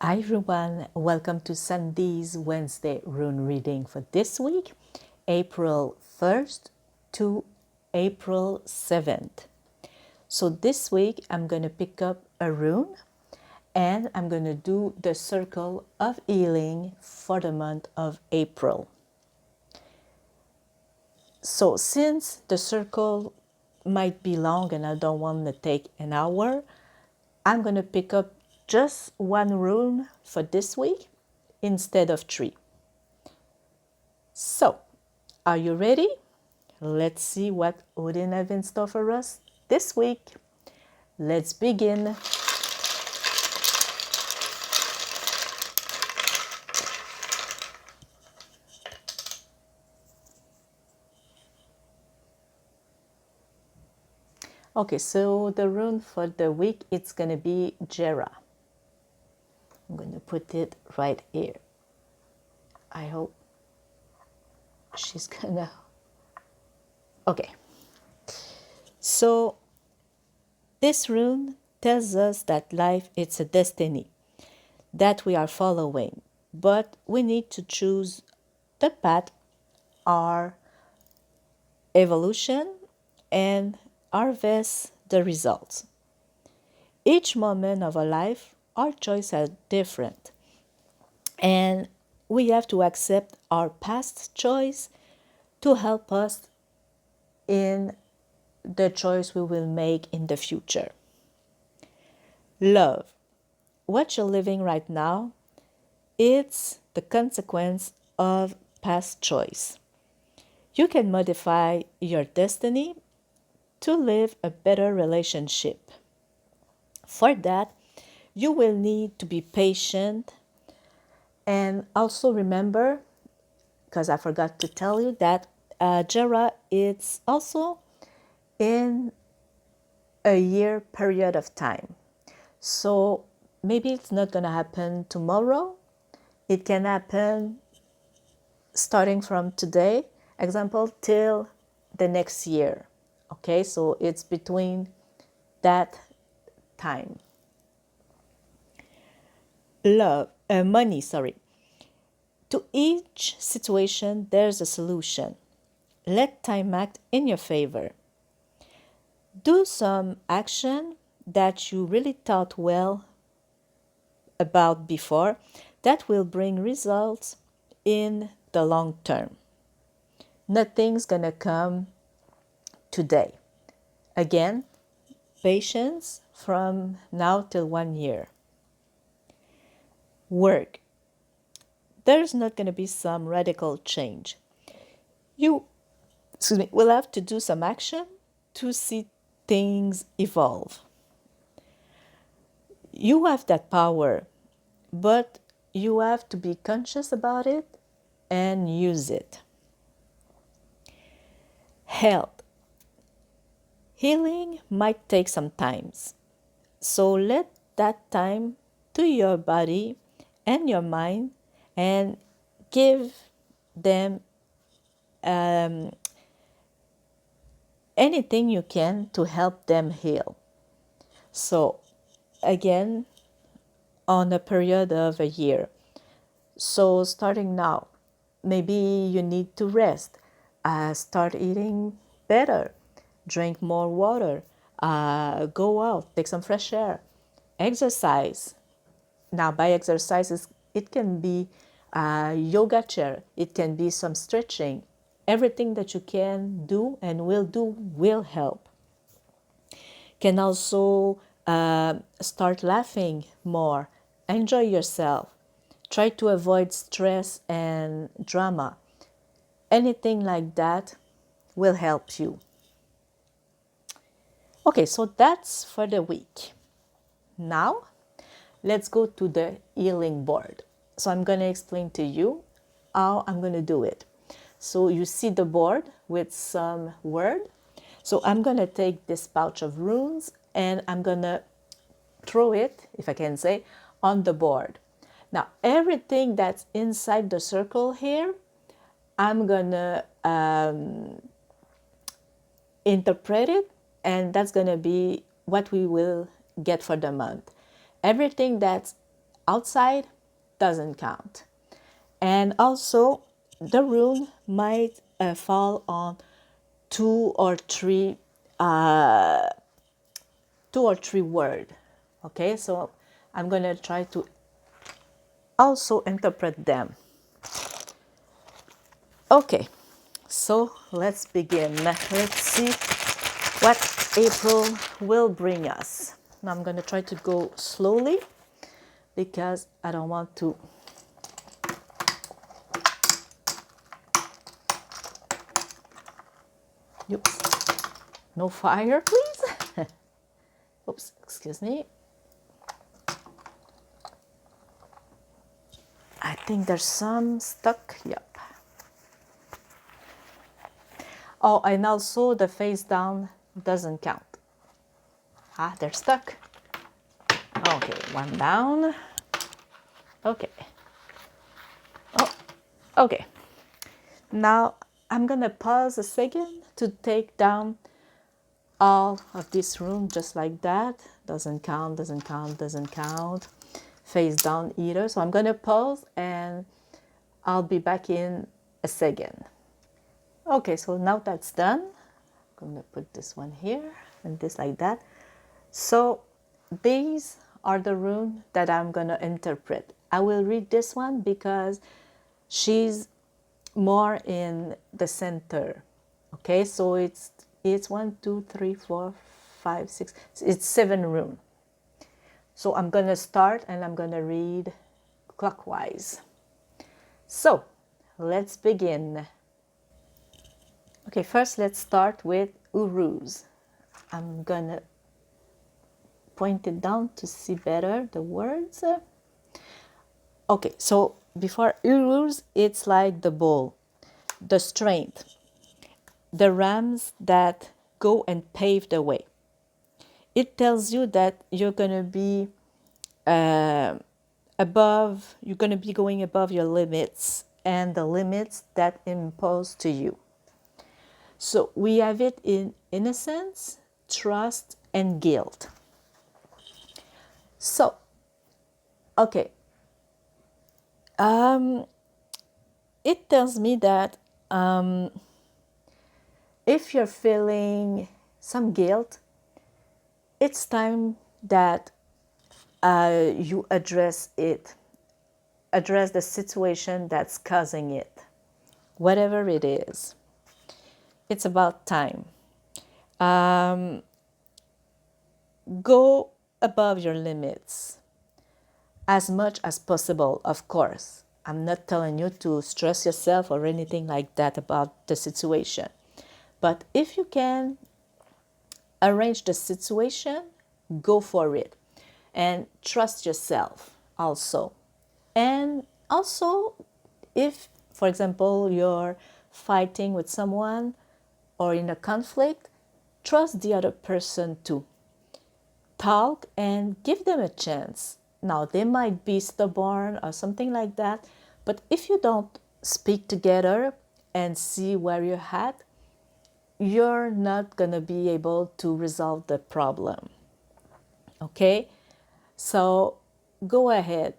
Hi everyone, welcome to Sunday's Wednesday rune reading for this week, April 1st to April 7th. So this week I'm going to pick up a rune and I'm going to do the circle of healing for the month of April. So since the circle might be long and I don't want to take an hour, I'm going to pick up just one rune for this week instead of three. So, are you ready? Let's see what Odin have in store for us this week. Let's begin. Okay, so the rune for the week, it's going to be Jera. I'm going to put it right here. I hope she's gonna... Okay. So this rune tells us that life is a destiny that we are following, but we need to choose the path, our evolution, and harvest the results. Each moment of our life, our choices are different, and we have to accept our past choice to help us in the choice we will make in the future. Love. What you're living right now, it's the consequence of past choice. You can modify your destiny to live a better relationship. For that, you will need to be patient and also remember, because I forgot to tell you that Jera is also in a year period of time. So maybe it's not going to happen tomorrow. It can happen starting from today, example, till the next year. Okay, so it's between that time. Money, sorry. To each situation, there's a solution. Let time act in your favor. Do some action that you really thought well about before that will bring results in the long term. Nothing's gonna come today. Again, patience from now till 1 year. Work. There's not gonna be some radical change. You will have to do some action to see things evolve. You have that power, but you have to be conscious about it and use it. Health. Healing might take some time, so let that time to your body and your mind and give them anything you can to help them heal. So again, on a period of a year. So starting now, maybe you need to rest, start eating better, drink more water, go out, take some fresh air, exercise. Now by exercises, it can be yoga chair, it can be some stretching. Everything that you can do and will do will help. Can also start laughing more, enjoy yourself, try to avoid stress and drama. Anything like that will help you. Okay, so that's for the week. Now, let's go to the healing board. So I'm going to explain to you how I'm going to do it. So you see the board with some word. So I'm going to take this pouch of runes and I'm going to throw it, if I can say, on the board. Now, everything that's inside the circle here, I'm going to interpret it, and that's going to be what we will get for the month. Everything that's outside doesn't count. And also, the rune might fall on two or three word. Okay, so I'm gonna try to also interpret them. Okay, so let's begin. Let's see what April will bring us. Now I'm gonna try to go slowly because I don't want to oops, no fire please. Oops, excuse me. I think there's some stuck. Yep. Oh, and also the face down doesn't count. Ah, they're stuck. Okay, one down. Okay. Oh, okay. Now I'm gonna pause a second to take down all of this room just like that. Doesn't count, doesn't count, doesn't count. Face down either. So I'm gonna pause and I'll be back in a second. Okay, so now that's done. I'm gonna put this one here and this like that. So these are the runes that I'm gonna interpret. I will read this one because she's more in the center. Okay, so it's 1, 2, 3, 4, 5, 6. It's 7 runes. So I'm gonna start and I'm gonna read clockwise. So let's begin. Okay, first let's start with Uruz. I'm gonna point it down to see better the words. Okay, so before Uruz, it's like the bull, the strength, the rams that go and pave the way. It tells you that you're gonna be you're gonna be going above your limits and the limits that impose to you. So we have it in innocence, trust, and guilt. So, okay. It tells me that if you're feeling some guilt, it's time that you address it, address the situation that's causing it, whatever it is. It's about time. Go above your limits as much as possible, of course. I'm not telling you to stress yourself or anything like that about the situation. But if you can arrange the situation, go for it. And trust yourself also. And also, if, for example, you're fighting with someone or in a conflict, trust the other person too. Talk and give them a chance. Now, they might be stubborn or something like that, but if you don't speak together and see where you're at, you're not going to be able to resolve the problem. Okay? So go ahead.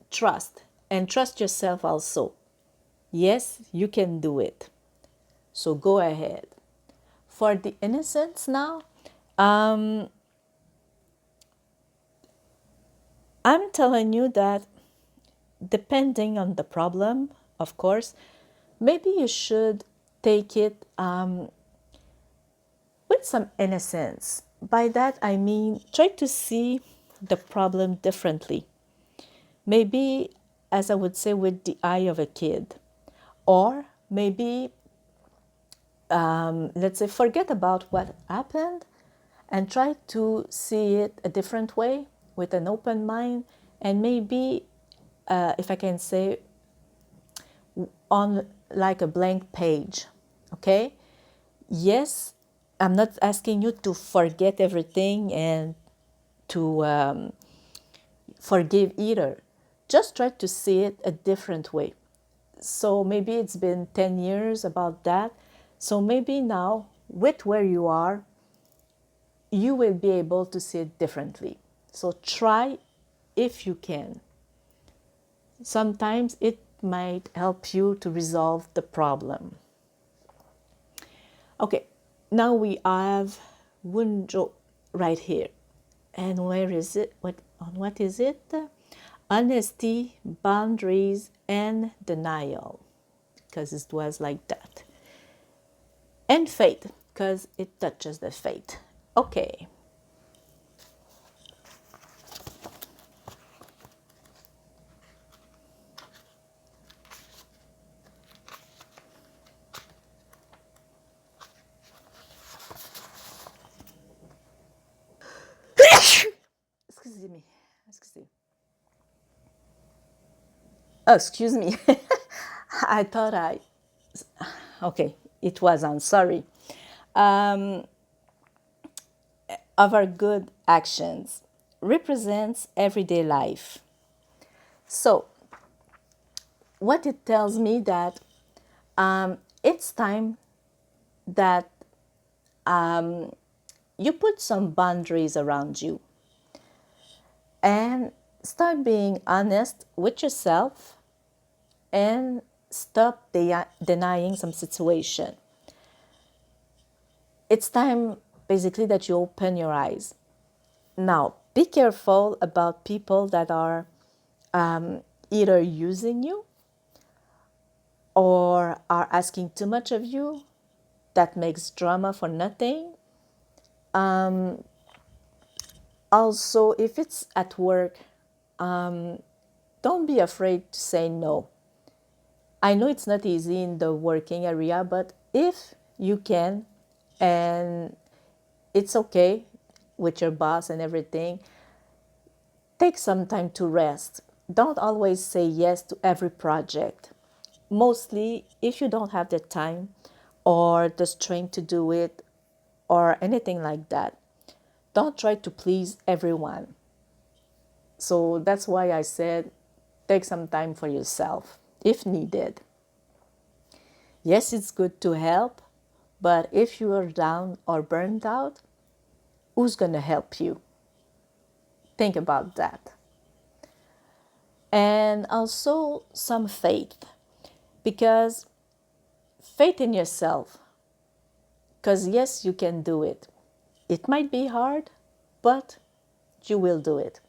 Trust and trust yourself also. Yes, you can do it. So go ahead. For the innocents now, I'm telling you that depending on the problem, of course, maybe you should take it with some innocence. By that I mean try to see the problem differently. Maybe, as I would say, with the eye of a kid. Or maybe, let's say, forget about what happened and try to see it a different way with an open mind. And maybe, if I can say, on like a blank page. Okay? Yes, I'm not asking you to forget everything and to forgive either. Just try to see it a different way. So maybe it's been 10 years about that. So maybe now, with where you are, you will be able to see it differently. So try if you can. Sometimes it might help you to resolve the problem. Okay, now we have Wunjo right here. And where is it? What is it? Honesty, boundaries, and denial, because it was like that. And fate, because it touches the fate. Okay. Excuse me. Excuse me. Oh, excuse me. I thought I. Okay, it was on. Sorry. Of our good actions represents everyday life. So, what it tells me that it's time that you put some boundaries around you and start being honest with yourself and stop denying some situation. It's time basically that you open your eyes. Now, be careful about people that are either using you or are asking too much of you, that makes drama for nothing. Also, if it's at work, don't be afraid to say no. I know it's not easy in the working area, but if you can, and it's okay with your boss and everything, take some time to rest. Don't always say yes to every project. Mostly, if you don't have the time or the strength to do it or anything like that, don't try to please everyone. So that's why I said take some time for yourself if needed. Yes, it's good to help, but if you are down or burned out, who's going to help you? Think about that. And also some faith, because faith in yourself, because yes, you can do it. It might be hard, but you will do it.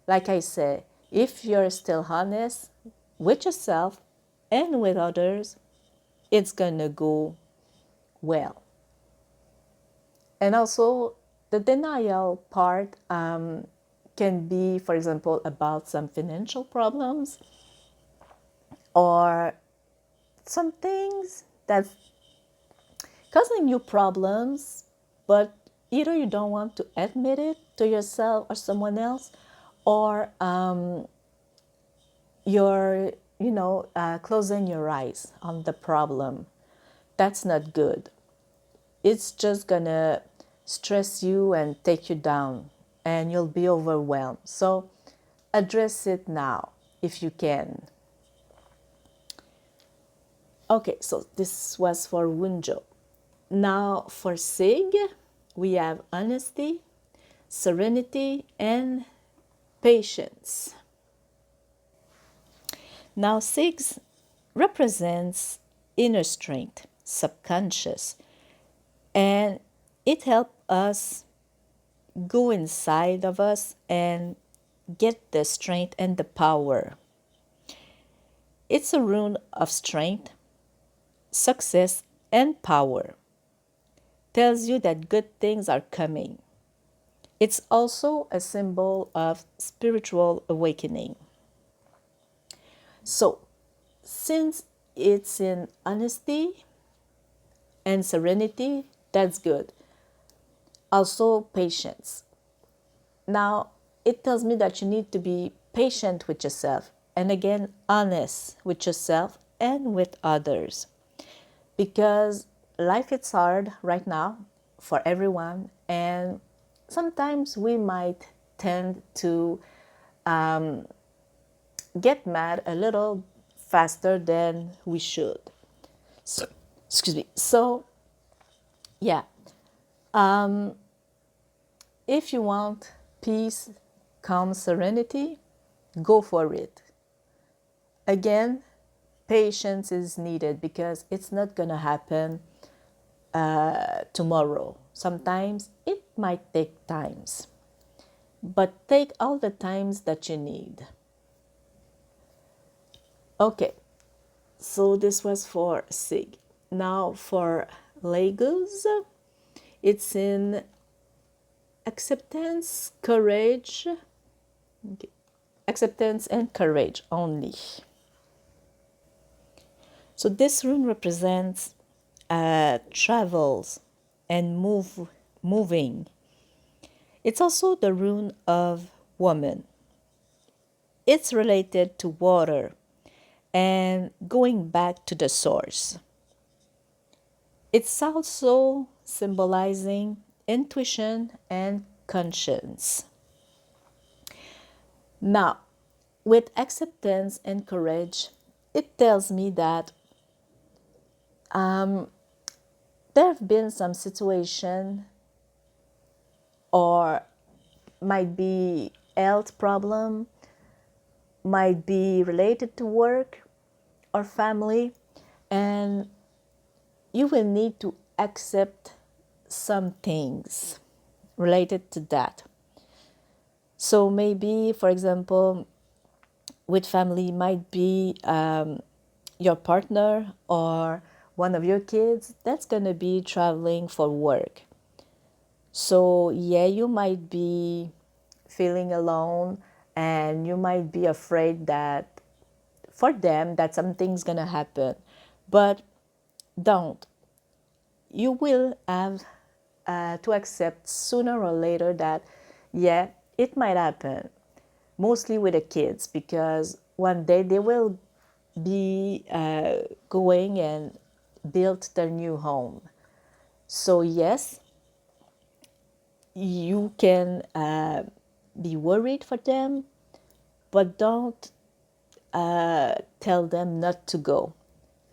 Like I say, if you're still honest with yourself and with others, it's gonna go well. And also, the denial part can be, for example, about some financial problems or some things that's causing you problems, but either you don't want to admit it to yourself or someone else, or you're, closing your eyes on the problem. That's not good. It's just gonna stress you and take you down, and you'll be overwhelmed. So address it now if you can. Okay, so this was for Wunjo. Now for Sig, we have honesty, serenity, and patience. Now, Six represents inner strength, subconscious, and it helps us go inside of us and get the strength and the power. It's a rune of strength, success, and power. Tells you that good things are coming. It's also a symbol of spiritual awakening. So, since it's in honesty and serenity, that's good. Also, patience. Now, it tells me that you need to be patient with yourself and again, honest with yourself and with others. Because life is hard right now for everyone, and sometimes we might tend to get mad a little faster than we should. So, excuse me. So, yeah, if you want peace, calm serenity, go for it. Again, patience is needed because it's not going to happen tomorrow. Sometimes it might take times, but take all the times that you need. Okay, so this was for Sig. Now for Legos, it's in acceptance, courage, okay. Acceptance and courage only. So this rune represents travels and moving. It's also the rune of woman. It's related to water and going back to the source. It's also symbolizing intuition and conscience. Now, with acceptance and courage, it tells me that there have been some situation or might be health problem, might be related to work or family, and you will need to accept some things related to that. So maybe, for example, with family might be your partner or one of your kids that's going to be traveling for work. So yeah, you might be feeling alone and you might be afraid that for them that something's going to happen. But don't. You will have to accept sooner or later that, yeah, it might happen. Mostly with the kids, because one day they will be going and build their new home. So yes, you can be worried for them, but don't tell them not to go.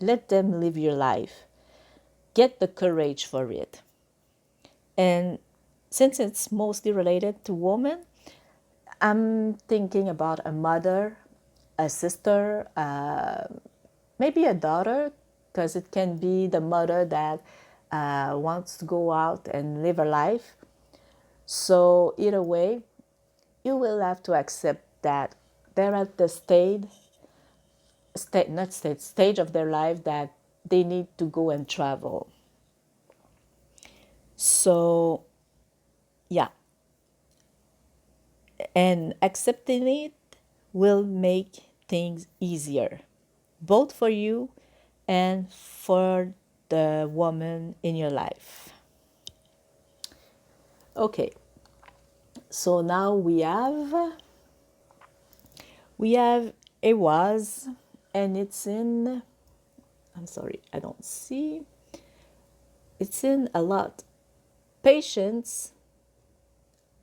Let them live your life. Get the courage for it. And since it's mostly related to women, I'm thinking about a mother, a sister, maybe a daughter, because it can be the mother that wants to go out and live her life. So either way, you will have to accept that they're at the stage of their life that they need to go and travel. So yeah, and accepting it will make things easier, both for you and for the woman in your life. Okay, so now we have a was, and it's in, I'm sorry, I don't see, it's in a lot. Patience,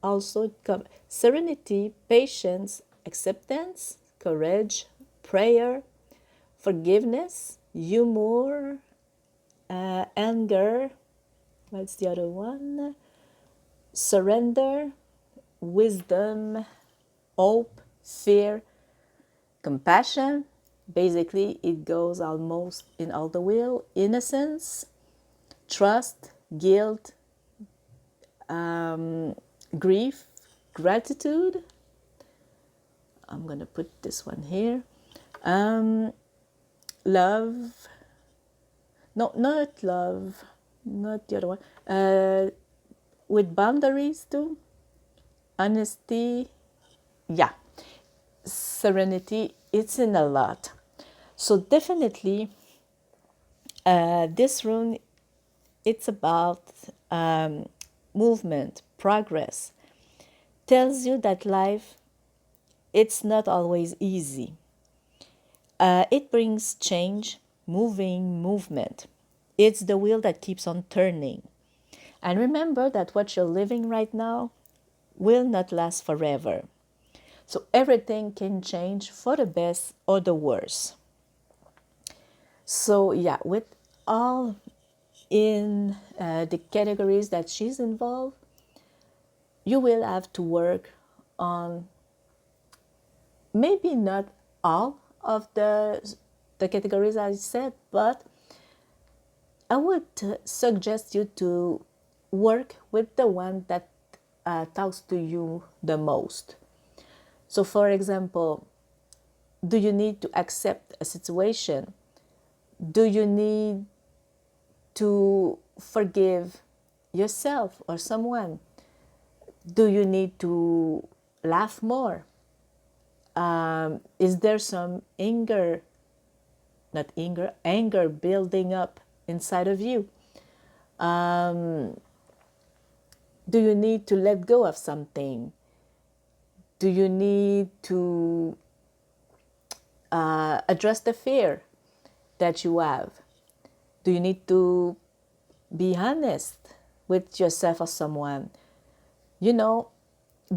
also come serenity, patience, acceptance, courage, prayer, forgiveness, humor, anger, what's the other one? Surrender, wisdom, hope, fear, compassion. Basically, it goes almost in all the wheel. Innocence, trust, guilt, grief, gratitude. I'm going to put this one here. Love. No, not love. Not the other one. With boundaries too. Honesty. Yeah. Serenity. It's in a lot. So definitely, this rune, it's about movement, progress. Tells you that life, it's not always easy. It brings change, movement. It's the wheel that keeps on turning. And remember that what you're living right now will not last forever. So everything can change for the best or the worse. So yeah, with all in the categories that she's involved, you will have to work on maybe not all of the categories I said, but I would suggest you to work with the one that talks to you the most. So, for example, do you need to accept a situation? Do you need to forgive yourself or someone? Do you need to laugh more? Is there some anger building up inside of you? Do you need to let go of something? Do you need to address the fear that you have? Do you need to be honest with yourself or someone? You know,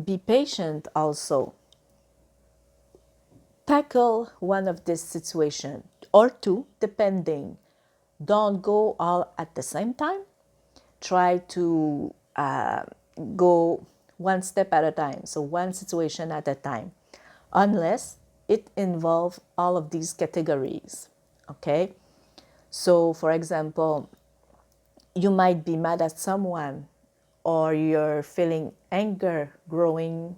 be patient also. Tackle one of these situations or two, depending. Don't go all at the same time. Try to go one step at a time, so one situation at a time, unless it involves all of these categories. Okay? So, for example, you might be mad at someone or you're feeling anger growing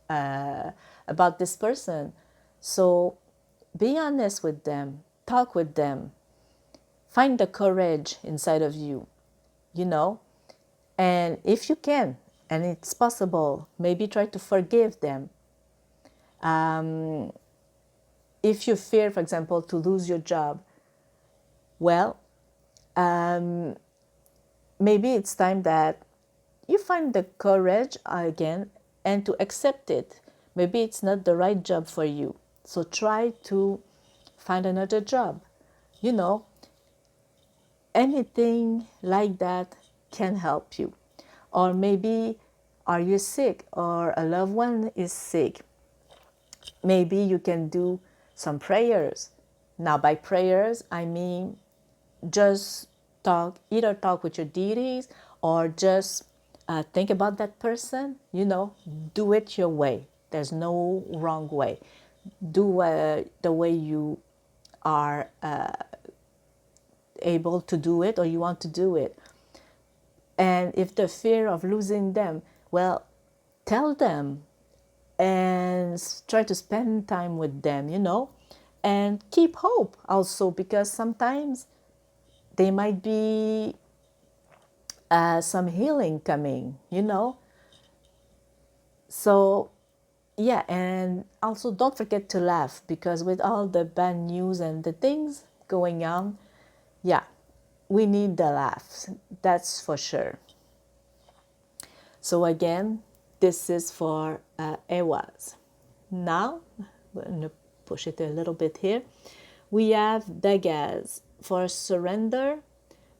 about this person. So, be honest with them, talk with them, find the courage inside of you, you know, and if you can, and it's possible, maybe try to forgive them. If you fear, for example, to lose your job, well, maybe it's time that you find the courage again and to accept it. Maybe it's not the right job for you. So try to find another job. You know, anything like that can help you. Or maybe are you sick or a loved one is sick? Maybe you can do some prayers. Now, by prayers, I mean just either talk with your deities or just think about that person. You know, do it your way. There's no wrong way. Do the way you are able to do it or you want to do it. And if the fear of losing them, well, tell them and try to spend time with them, you know, and keep hope also, because sometimes there might be some healing coming, you know. So, yeah, and also don't forget to laugh, because with all the bad news and the things going on, yeah, we need the laughs, that's for sure. So, again, this is for Ewas. Now, we're going to push it a little bit here. We have Dagaz for surrender,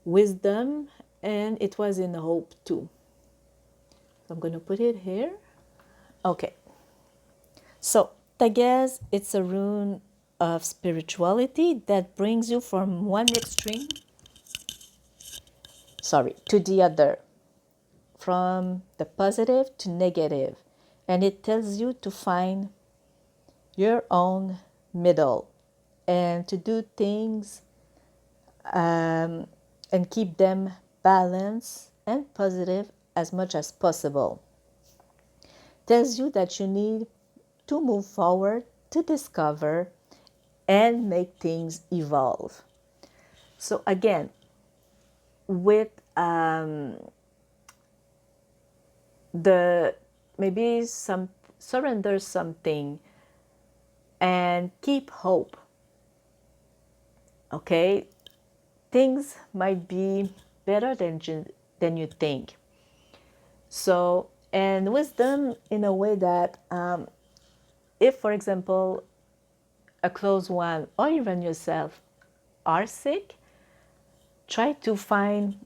wisdom, and it was in hope too. So I'm going to put it here. Okay. So Dagaz, it's a rune of spirituality that brings you from one extreme, to the other, from the positive to negative, and it tells you to find your own middle and to do things and keep them balanced and positive as much as possible. Tells you that you need to move forward, to discover and make things evolve. So again, with the maybe some surrender something and keep hope. Okay, things might be better than you think. So, and wisdom in a way that if, for example, a close one or even yourself are sick, try to find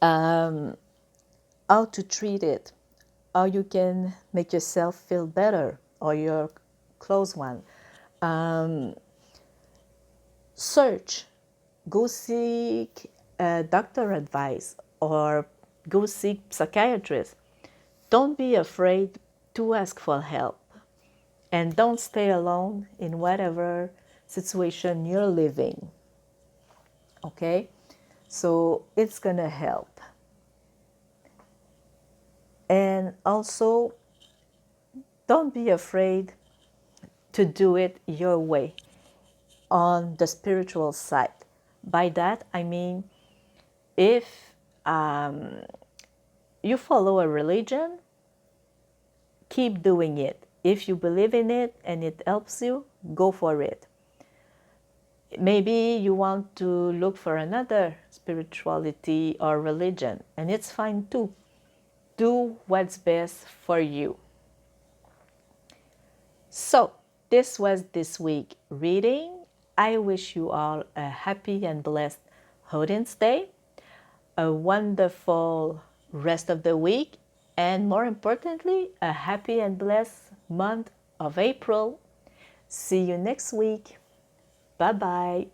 how to treat it, how you can make yourself feel better or your close one. Search, go seek doctor advice or go seek psychiatrist. Don't be afraid to ask for help. And don't stay alone in whatever situation you're living. Okay? So it's going to help. And also, don't be afraid to do it your way on the spiritual side. By that, I mean, if you follow a religion, keep doing it. If you believe in it and it helps you, go for it. Maybe you want to look for another spirituality or religion, and it's fine too. Do what's best for you. So, this was this week reading. I wish you all a happy and blessed Odin's Day, a wonderful rest of the week, and more importantly, a happy and blessed month of April. See you next week. Bye bye.